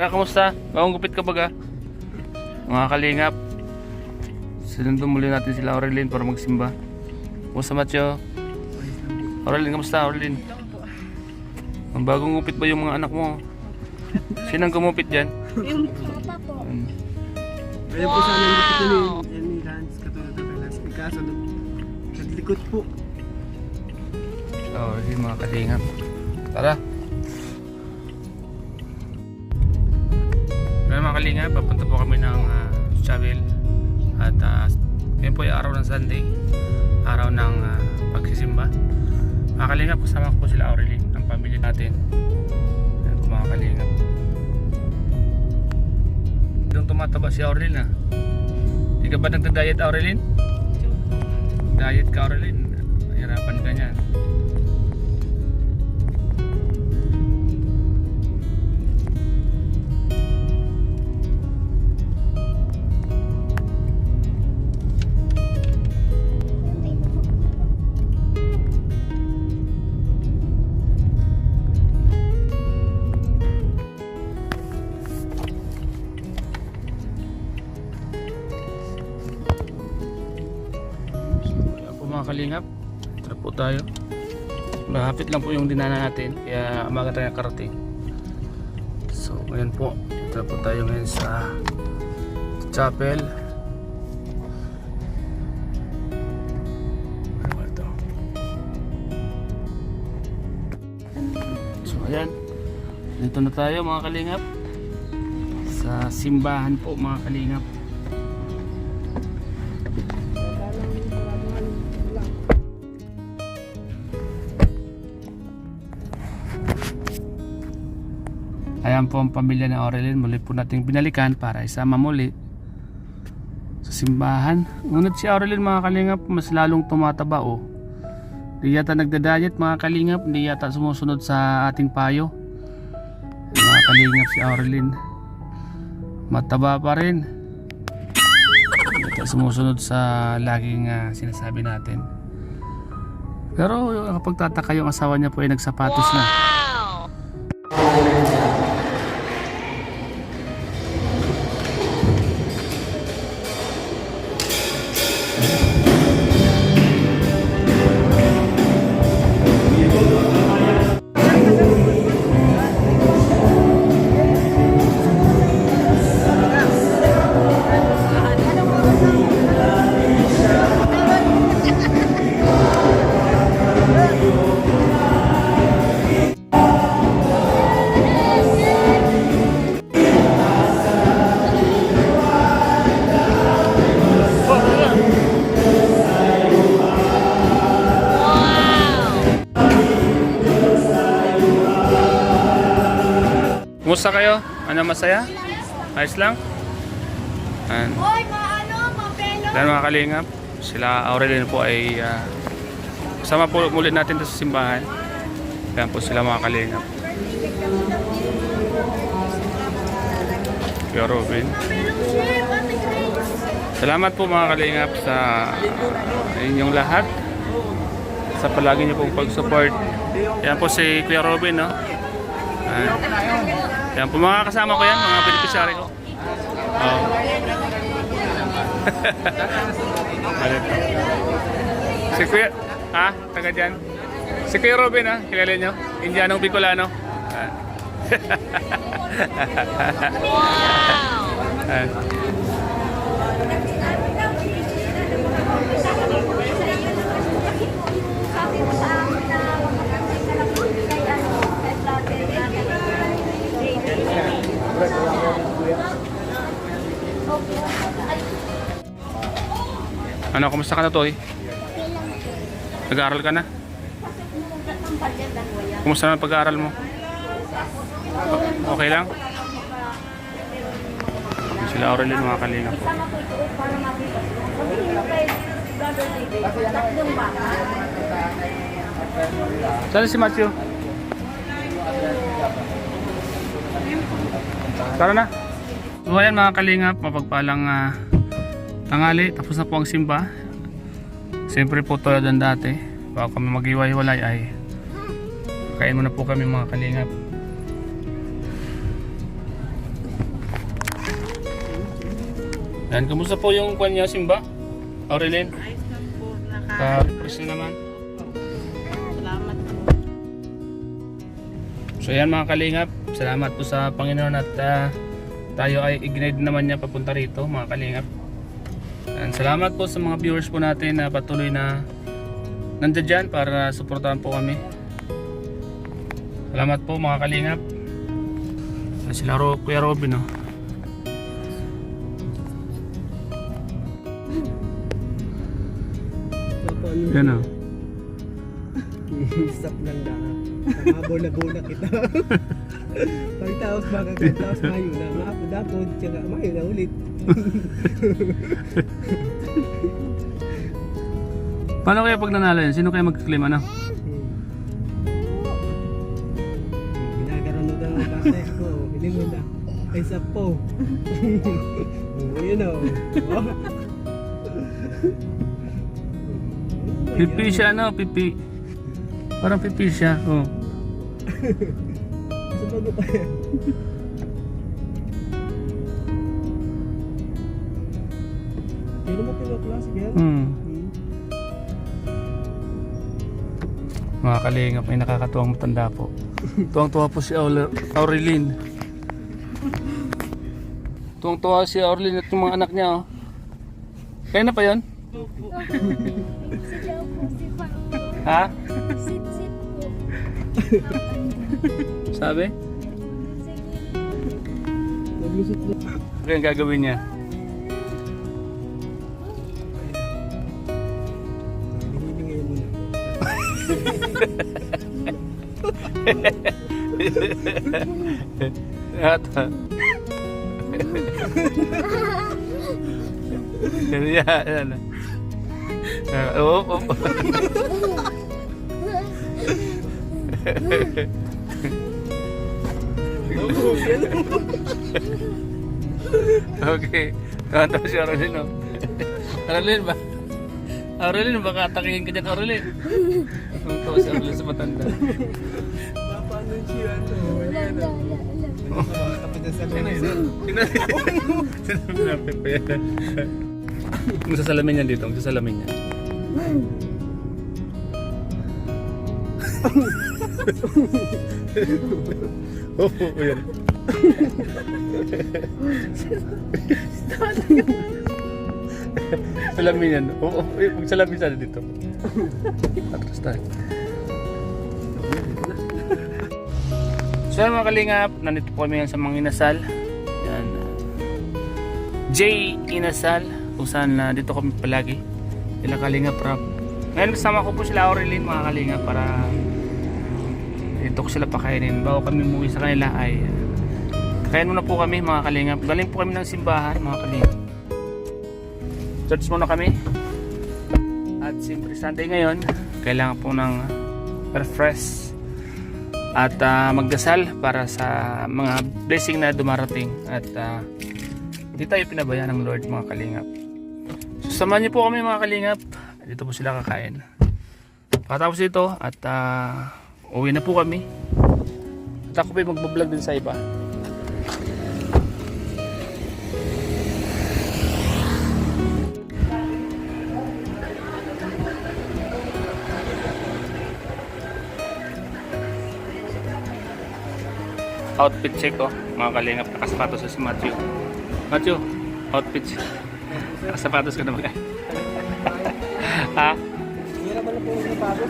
Kamusta? Bagong gupit ka baga? Mga kalingap, sinundo muli natin sila Aurelin para magsimba. Kamusta Matyo? Aurelin, kamusta Aurelin? Ang bagong gupit ba yung mga anak mo? Sinang gumupit dyan? Yung papa po. Ayaw po sana yung gupitin ni Lance katulad ng Lance. Kaso naglikot po. Aurelin mga kalingap. Tara! Mga kalingap, papunta po kami ng Chabel. At yun po yung araw ng Sunday, araw ng pagsisimba. Mga kalingap, kasama ko po sila Aurelin, ang pamilya natin. Yan po mga kalingap. Doon tumataba si Aurelin. Hindi ka ba nagda-diet Aurelin? Diet ka Aurelin, hirapan ka niyan. Mga kalingap, tara po tayo. Mahapit lang po yung dinana natin, kaya umaga tayo nakarating. So ngayon po, tara po tayo ngayon sa chapel. Ano ba ito? So ayan, dito na tayo mga kalingap, sa simbahan po mga kalingap. Ayan po ang pamilya ni Aurelin. Muli po nating binalikan para isama muli sa simbahan. Ngunit si Aurelin mga kalingap, mas lalong tumataba oh. Hindi yata nagda-diet mga kalingap. Hindi yata sumusunod sa ating payo. Mga kalingap, si Aurelin mataba pa rin. Hindi yata sumusunod sa laging sinasabi natin. Pero kapag tataka yung asawa niya po ay nagsapatos na. Kumusta kayo? Ano, masaya? Ayos lang? Hoy, mapelo! Dan mga kalingap, sila Aurelin po ay kasama po muli natin sa simbahan. Yan po sila mga kalingap. Kuya Robin. Salamat po mga kalingap sa inyong lahat, sa palagi niyo pong pag-support. Yan po si Kuya Robin, no? Yan po mga kasama ko yan, mga beneficiary ko. Oh. Si Kuya, taga dyan. Si Kuya Robin, kilala nyo? Indianong Bicolano. Ano, kumusta ka na Toy? Nag-aaral ka na? Kumusta na pag-aaral mo? Okay lang? Sila Aurelin mga kalingap po. Saan si Matthew? Tara na. So ayan mga kalingap, mapagpalang tanghali, tapos na po ang simba. Siyempre po tulad ng dati, bago kami mag-iwa-hiwalay ay kain muna po kami mga kalingap. Yan, kamusta po yung kwan niya, Simba? Aurelin? Ayos lang po. Ka-press na naman. Salamat po. So yan mga kalingap, salamat po sa Panginoon at tayo ay i-guide naman niya papunta rito mga kalingap. And salamat po sa mga viewers po natin na patuloy na nandiyan dyan para suportahan po kami. Salamat po mga kalingap. Sila Kuya Robin oh. Yan oh. Stop lang na. Mabola-bola kita. Pagtaos baka kataos mayo na. Maapod-apod. Tsaka mayo na ulit. Paano kaya pag nanalo yan? Sino kaya mag-claim ano? Ginagaroon mo daw ang bases ko. Hindi mo na. Ay sapo. Yun o. Pipi siya ano? Pipi. Parang pipi siya. Oh. Sa bago pa yan. Pero mo pinaplasik yan? Mga kalingap, may nakakatuwang matanda po. Tuwang-tuwa po si Aurelin. Tuwang-tuwa si Aurelin at yung mga anak niya. Oh. Kaya na pa yun? Sit daw po si Papa. Ha? Sit po. Sabi? Naglusot na. Kaya ang gagawin niya? Hinihingay mo na. Ata. Yan. Oo. Okay. Natawa si Aurelin, no? Aurelin ba? Aurelin, baka atakihin ka dyan, Aurelin. Natawa si Aurelin sa matanda. Paano siya ano? Tapos na sa Sinapit pa yan. Magsasalamin yan dito, magsasalamin yan. Oo, yan. Salamin yan. Oo, magsalamin sana dito. Atras tayo. So mga kalingap, nandito po kami sa mga inasal. Yan. J Inasal, kung saan dito kami palagi. Ila kalingap rap. Ngayon kasama ko po sila Aurelin mga kalingap para dito ko sila pakainin. Bago kami umuwi sa kanila ay kain muna po kami mga kalingap. Galing po kami ng simbahan mga kalingap. Church muna kami. At siyempre Sunday ngayon, kailangan po ng refresh at magdasal para sa mga blessing na dumarating at hindi tayo pinabayaan ng Lord mga kalingap. So samahan niyo po kami mga kalingap, dito po sila kakain. Pagkatapos ito at uwi na po kami at ako po magbablog din sa iba. Outfit check ko, mga kalingap, nakasapatos si Matthew. Matthew, outfit check. Nakasapatos ka na ba? Ha? Hindi na pala po yung pagos.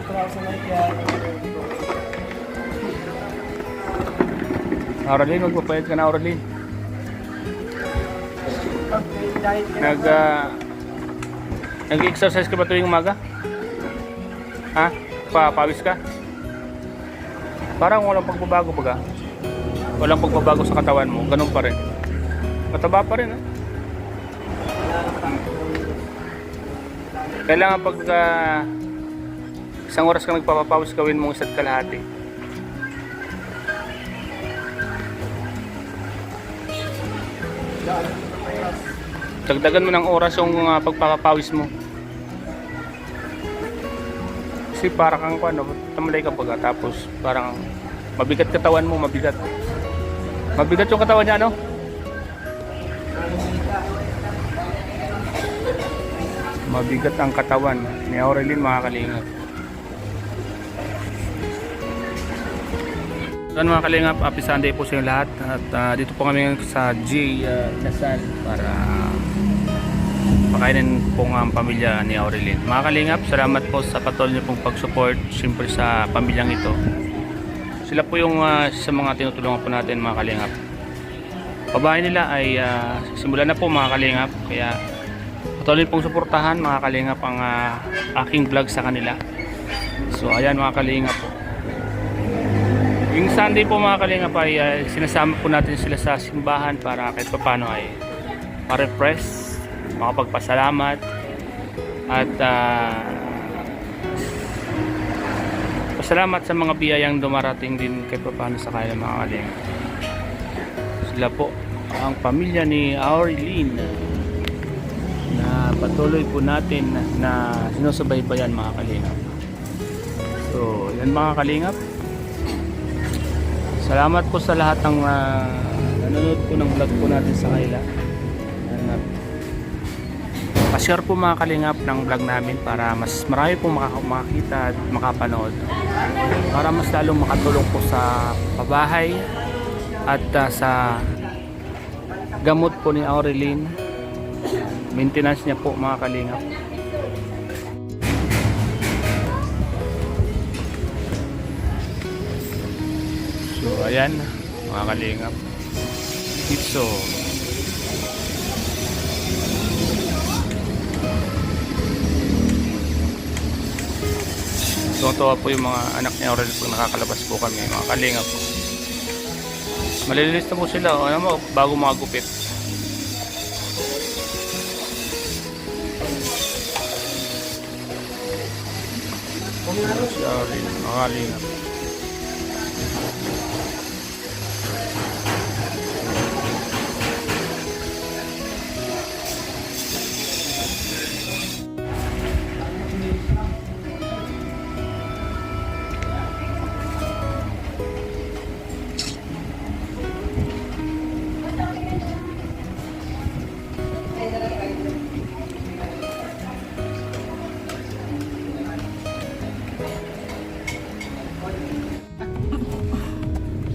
Trabaho sa night yan. Aurelin, magpapayat ka na Aurelin. Nag-exercise ka ba tuwing umaga? Ha? Pawis ka? Parang walang pagbabago baga. Walang pagbabago sa katawan mo, ganun pa rin. Mataba pa rin, ha? Kailangan pag isang oras ka nagpapapawis, gawin mong 1.5 kalahati. Dagdagan mo ng oras yung pagpapapawis mo. Kasi parang kang tamalay ka baga, tapos parang mabigat katawan mo, mabigat yung katawan niya, ano? Mabigat ang katawan ni Aurelin, mga kalingap. So mga kalingap, happy Sunday po sa inyo lahat. At dito po kami ngayon sa J. Lasal para pakainin po ang pamilya ni Aurelin. Mga kalingap, salamat po sa patuloy niyo pong pag-support siyempre sa pamilyang ito. Sila po yung sa mga tinutulungan po natin, mga kalingap. Pabahay nila ay simulan na po, mga kalingap. Kaya patuloy pong suportahan, mga kalingap, ang aking vlog sa kanila. So ayan, mga kalingap po. Yung Sunday po, mga kalingap, ay sinasama po natin sila sa simbahan para kahit paano ay ma-refresh, makapagpasalamat at pasalamat sa mga biyayang dumarating din kahit paano sa kanila, mga kalingap. Sila po ang pamilya ni Aurelin na patuloy po natin na sinusubaybayan, mga kalingap. So yan, mga kalingap, salamat po sa lahat ng nanonood po ng vlog po natin sa kanila. Pa-share po, mga kalingap, ng vlog namin para mas marami pong makakita at makapanood, para mas lalong makatulong po sa pabahay at sa gamot po ni Aurelin, maintenance niya po, mga kalingap. So ayan, mga kalingap, so tuwa po yung mga anak ni Aurelin pag nakakalabas po kami, mga kalingap. Malilinis na po sila, o ano mo, bago mga gupit. Si Aurelin, mga kalingap.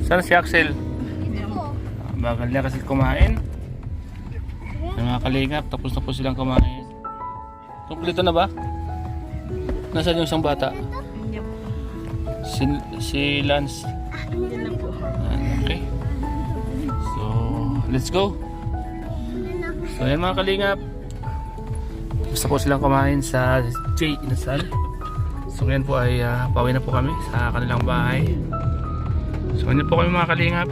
Saan si Axel? Bagal niya kasi kumain. Yung mga kalingap, tapos na po silang kumain. Kompleto na ba? Nasaan yung isang bata? Hindi po. Si Lance. Hindi na po. Okay. So, let's go. So, yan, mga kalingap. Tapos na po silang kumain sa J. Lasal. So, ngayon po ay pauwi na po kami sa kanilang bahay. So, ano po kami, mga kalingap.